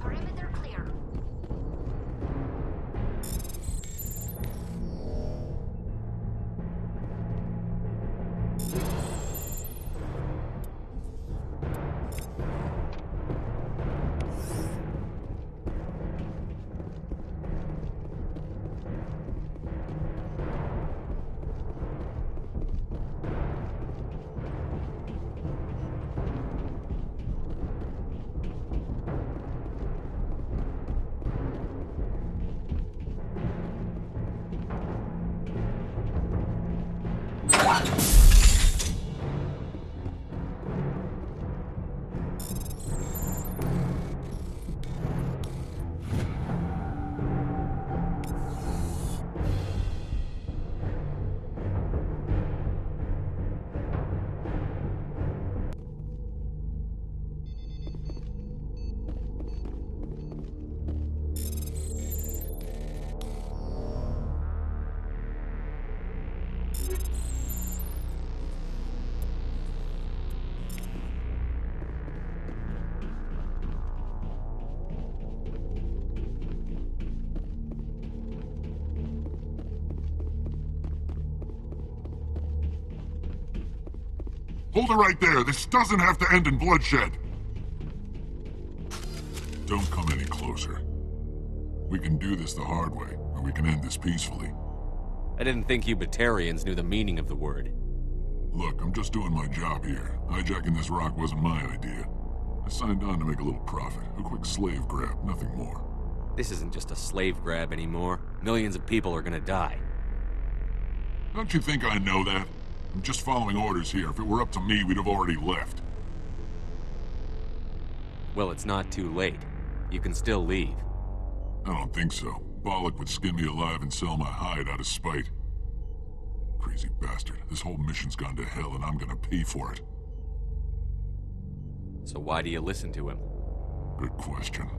Perimeter clear. Hold it right there. This doesn't have to end in bloodshed. Don't come any closer. We can do this the hard way, or we can end this peacefully. I didn't think you Batarians knew the meaning of the word. Look, I'm just doing my job here. Hijacking this rock wasn't my idea. I signed on to make a little profit. A quick slave grab, nothing more. This isn't just a slave grab anymore. Millions of people are gonna die. Don't you think I know that? I'm just following orders here. If it were up to me, we'd have already left. Well, it's not too late. You can still leave. I don't think so. Balak would skin me alive and sell my hide out of spite. Crazy bastard. This whole mission's gone to hell and I'm gonna pay for it. So why do you listen to him? Good question.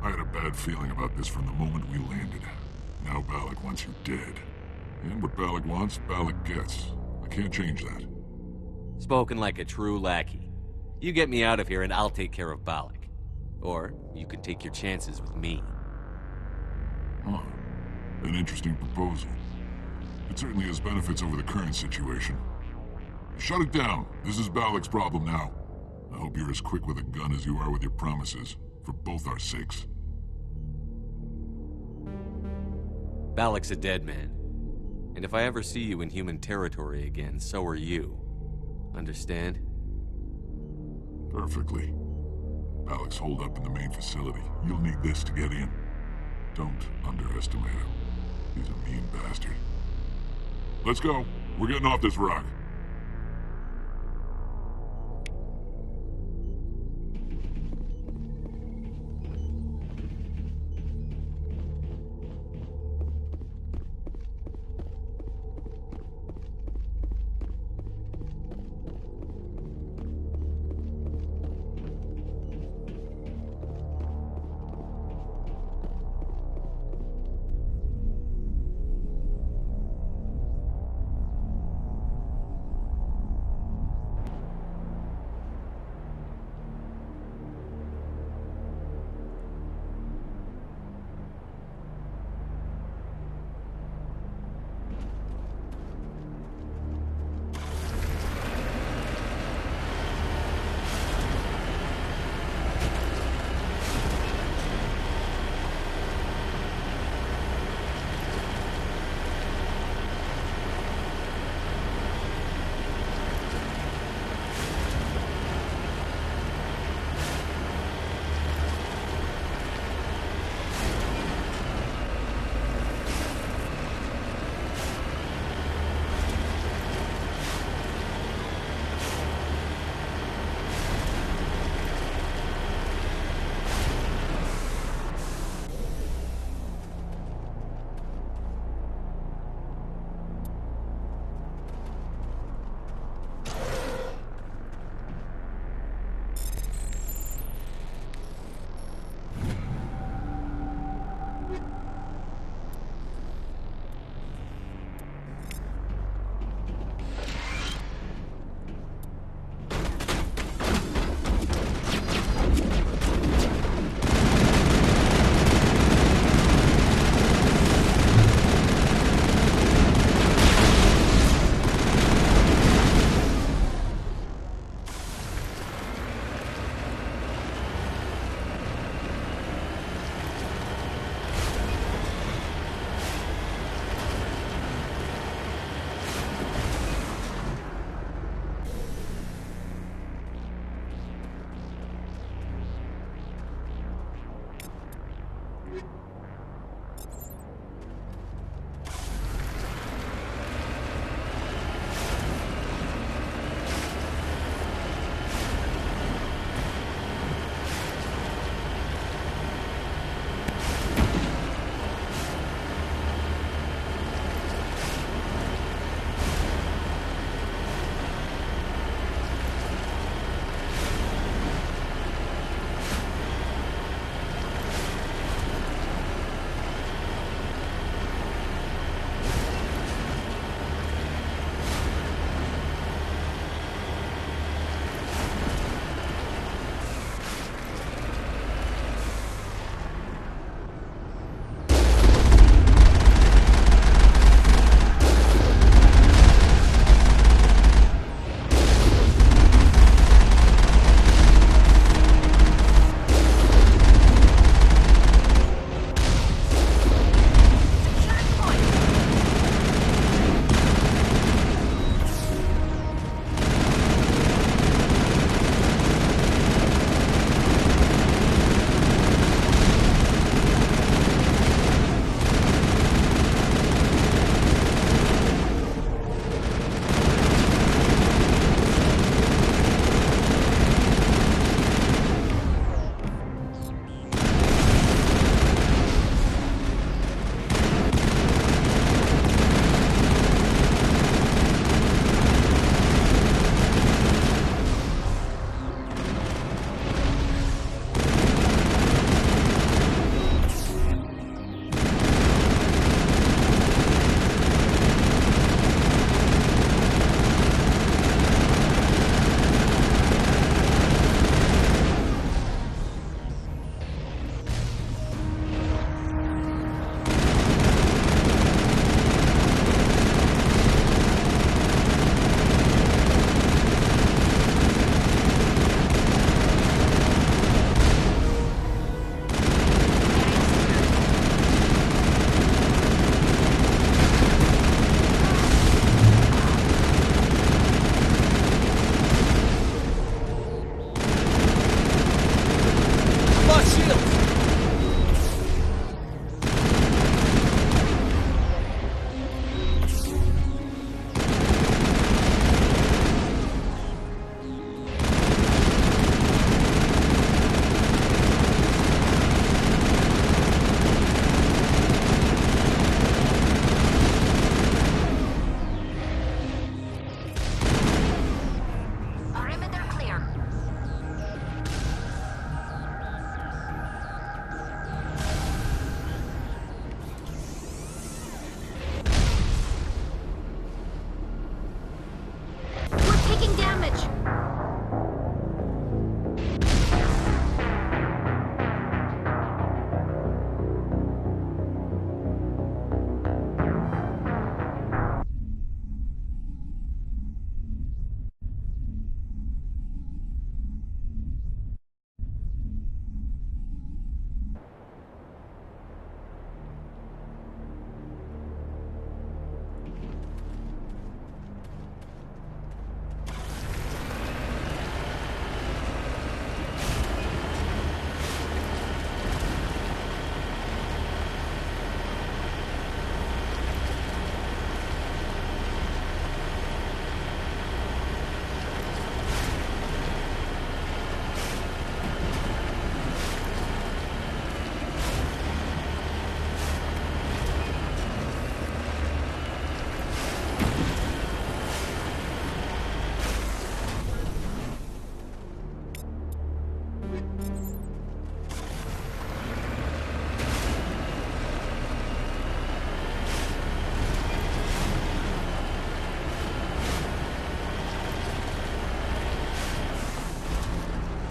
I had a bad feeling about this from the moment we landed. Now Balak wants you dead. And what Balak wants, Balak gets. I can't change that. Spoken like a true lackey. You get me out of here and I'll take care of Balak. Or you can take your chances with me. Huh. An interesting proposal. It certainly has benefits over the current situation. Shut it down. This is Balak's problem now. I hope you're as quick with a gun as you are with your promises, for both our sakes. Balak's a dead man. And if I ever see you in human territory again, so are you. Understand? Perfectly. Balak's holed up in the main facility. You'll need this to get in. Don't underestimate him. He's a mean bastard. Let's go. We're getting off this rock.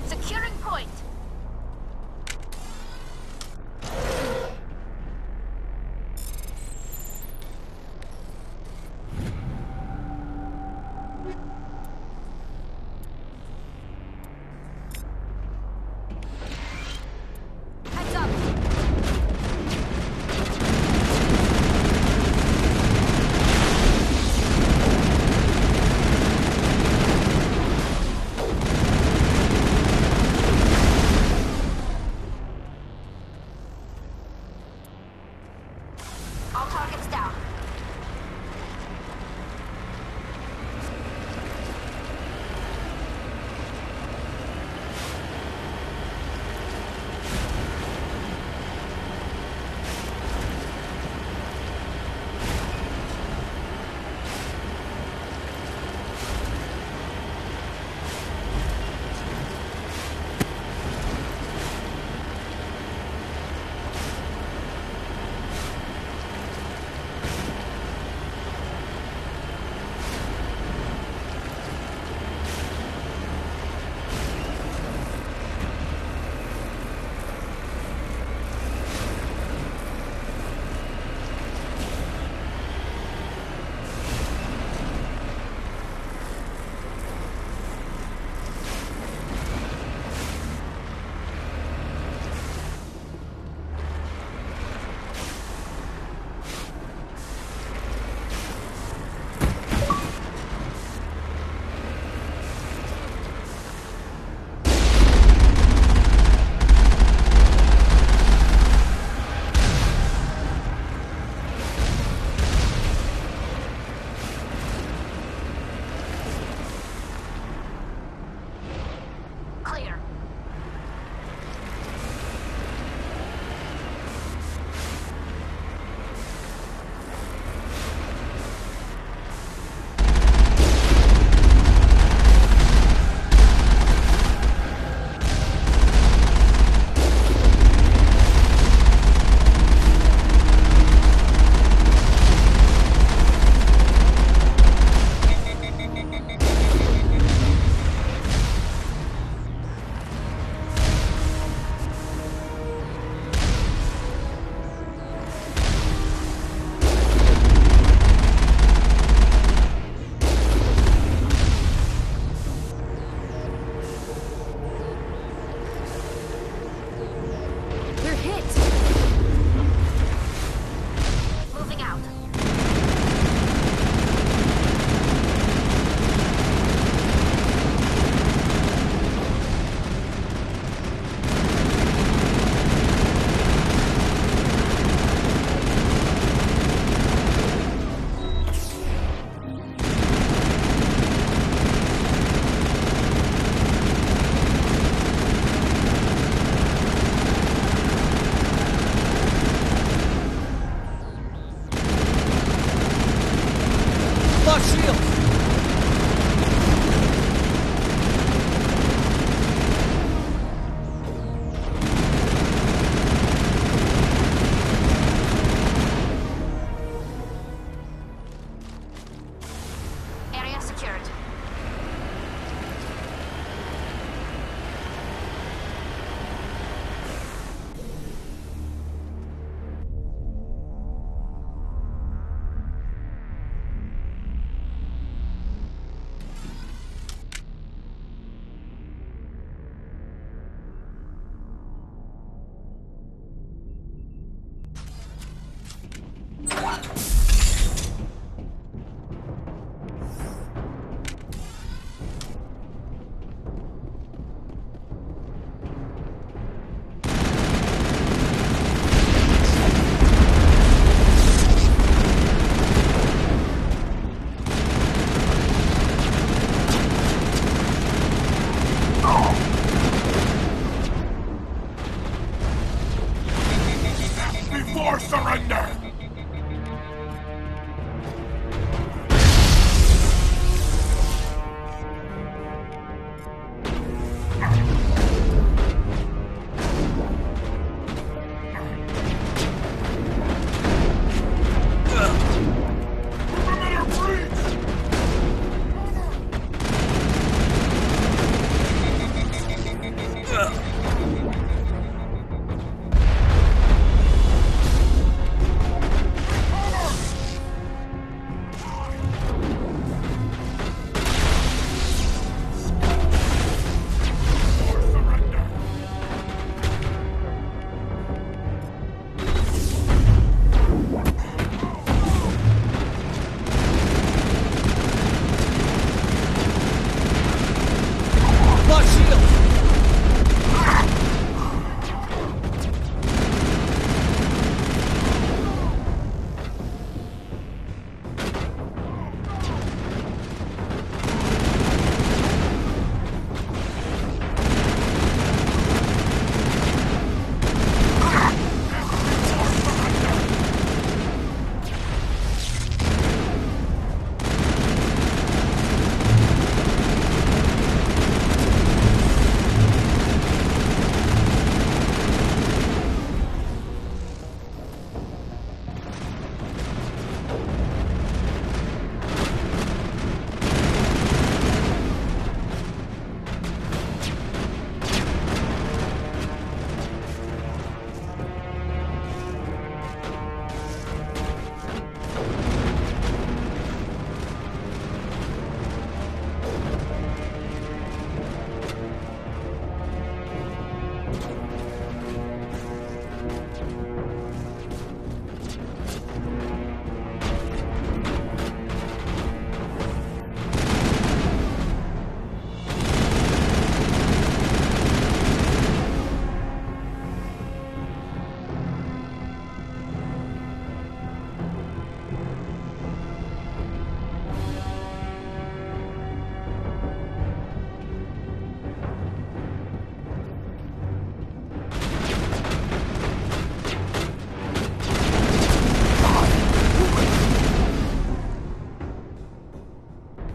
Securing point. Heads up.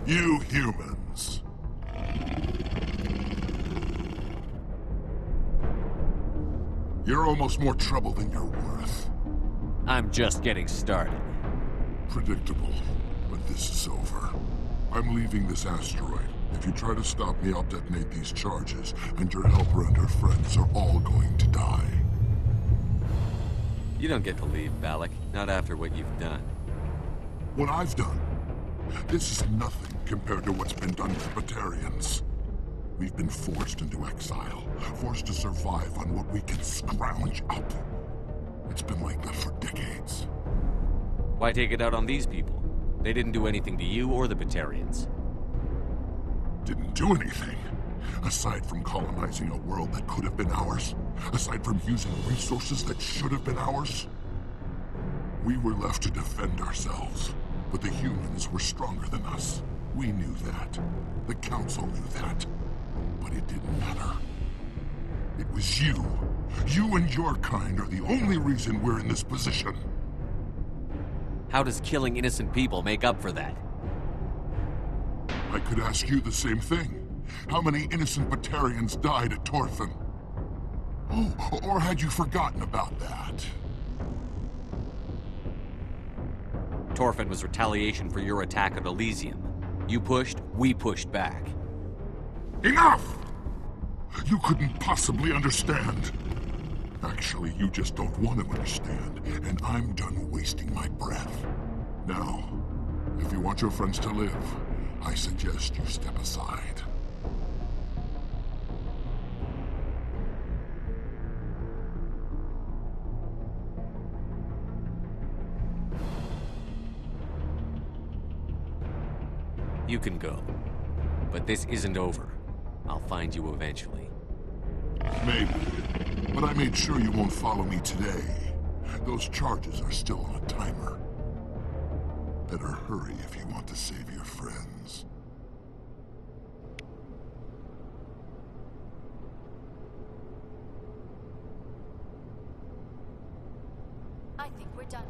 You humans. You're almost more trouble than you're worth. I'm just getting started. Predictable, but this is over. I'm leaving this asteroid. If you try to stop me, I'll detonate these charges, and your helper and her friends are all going to die. You don't get to leave, Balak. Not after what you've done. What I've done, this is nothing compared to what's been done to Batarians. We've been forced into exile, forced to survive on what we can scrounge up. It's been like that for decades. Why take it out on these people? They didn't do anything to you or the Batarians. Didn't do anything. Aside from colonizing a world that could have been ours. Aside from using resources that should have been ours. We were left to defend ourselves. But the humans were stronger than us. We knew that. The Council knew that. But it didn't matter. It was you. You and your kind are the only reason we're in this position. How does killing innocent people make up for that? I could ask you the same thing. How many innocent Batarians died at Torfan? Oh, or had you forgotten about that? Torfan was retaliation for your attack at Elysium. You pushed, we pushed back. Enough! You couldn't possibly understand. Actually, you just don't want to understand, and I'm done wasting my breath. Now, if you want your friends to live, I suggest you step aside. You can go. But this isn't over. I'll find you eventually. Maybe. But I made sure you won't follow me today. Those charges are still on a timer. Better hurry if you want to save your friends. I think we're done.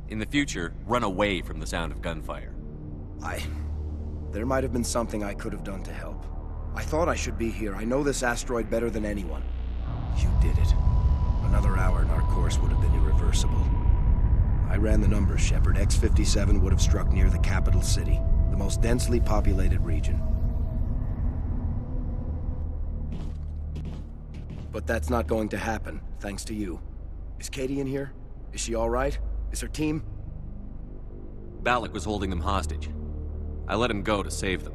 In the future, run away from the sound of gunfire. There might have been something I could have done to help. I thought I should be here. I know this asteroid better than anyone. You did it. Another hour and our course would have been irreversible. I ran the numbers, Shepard. X-57 would have struck near the capital city, the most densely populated region. But that's not going to happen, thanks to you. Is Katie in here? Is she all right? Is her team? Balak was holding them hostage. I let him go to save them.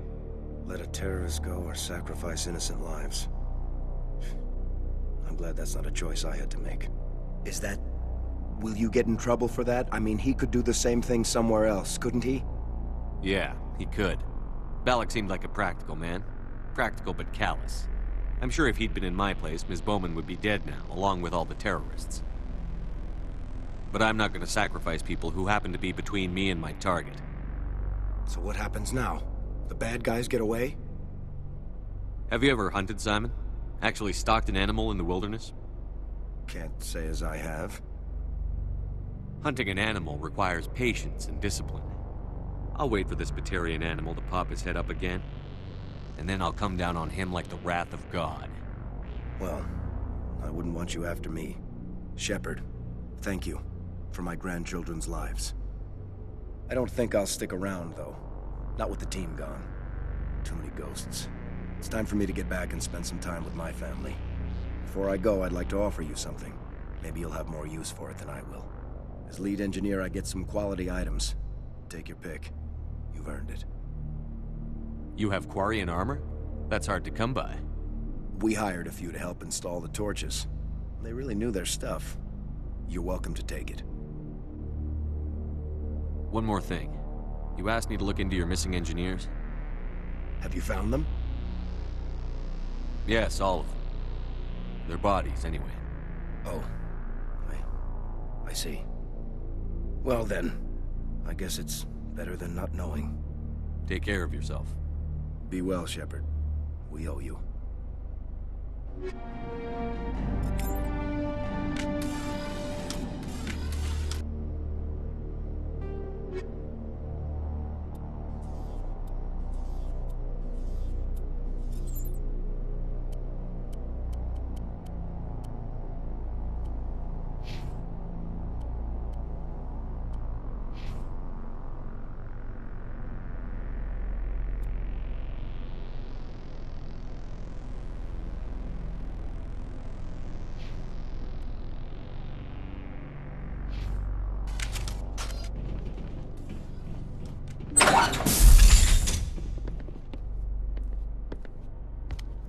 Let a terrorist go or sacrifice innocent lives. I'm glad that's not a choice I had to make. Is that... Will you get in trouble for that? I mean, he could do the same thing somewhere else, couldn't he? Yeah, he could. Balak seemed like a practical man. Practical but callous. I'm sure if he'd been in my place, Ms. Bowman would be dead now, along with all the terrorists. But I'm not going to sacrifice people who happen to be between me and my target. So what happens now? The bad guys get away? Have you ever hunted, Simon? Actually stalked an animal in the wilderness? Can't say as I have. Hunting an animal requires patience and discipline. I'll wait for this Batarian animal to pop his head up again, and then I'll come down on him like the wrath of God. Well, I wouldn't want you after me. Shepard, thank you for my grandchildren's lives. I don't think I'll stick around, though. Not with the team gone. Too many ghosts. It's time for me to get back and spend some time with my family. Before I go, I'd like to offer you something. Maybe you'll have more use for it than I will. As lead engineer, I get some quality items. Take your pick. You've earned it. You have Quarian armor? That's hard to come by. We hired a few to help install the torches. They really knew their stuff. You're welcome to take it. One more thing. You asked me to look into your missing engineers? Have you found them? Yes, all of them. Their bodies, anyway. Oh. I see. Well then, I guess it's better than not knowing. Take care of yourself. Be well, Shepard. We owe you.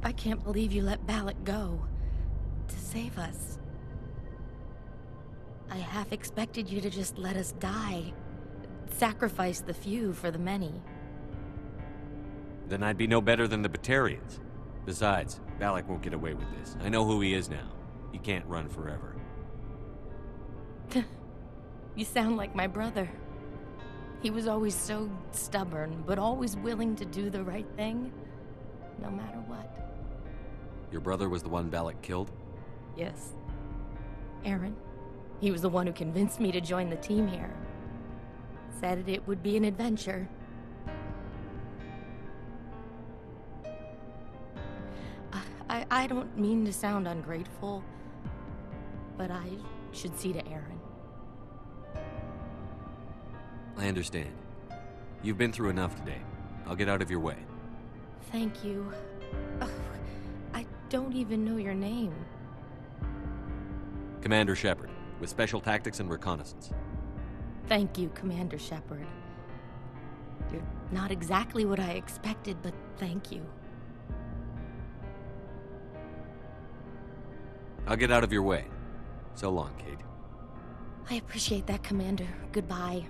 I can't believe you let Balak go. To save us. I half expected you to just let us die. Sacrifice the few for the many. Then I'd be no better than the Batarians. Besides, Balak won't get away with this. I know who he is now. He can't run forever. You sound like my brother. He was always so stubborn, but always willing to do the right thing, no matter what. Your brother was the one Balak killed? Yes. Aaron. He was the one who convinced me to join the team here. Said it would be an adventure. I don't mean to sound ungrateful, but I should see to Aaron. I understand. You've been through enough today. I'll get out of your way. Thank you. Oh, I don't even know your name. Commander Shepard, with Special Tactics and Reconnaissance. Thank you, Commander Shepard. You're not exactly what I expected, but thank you. I'll get out of your way. So long, Kate. I appreciate that, Commander. Goodbye.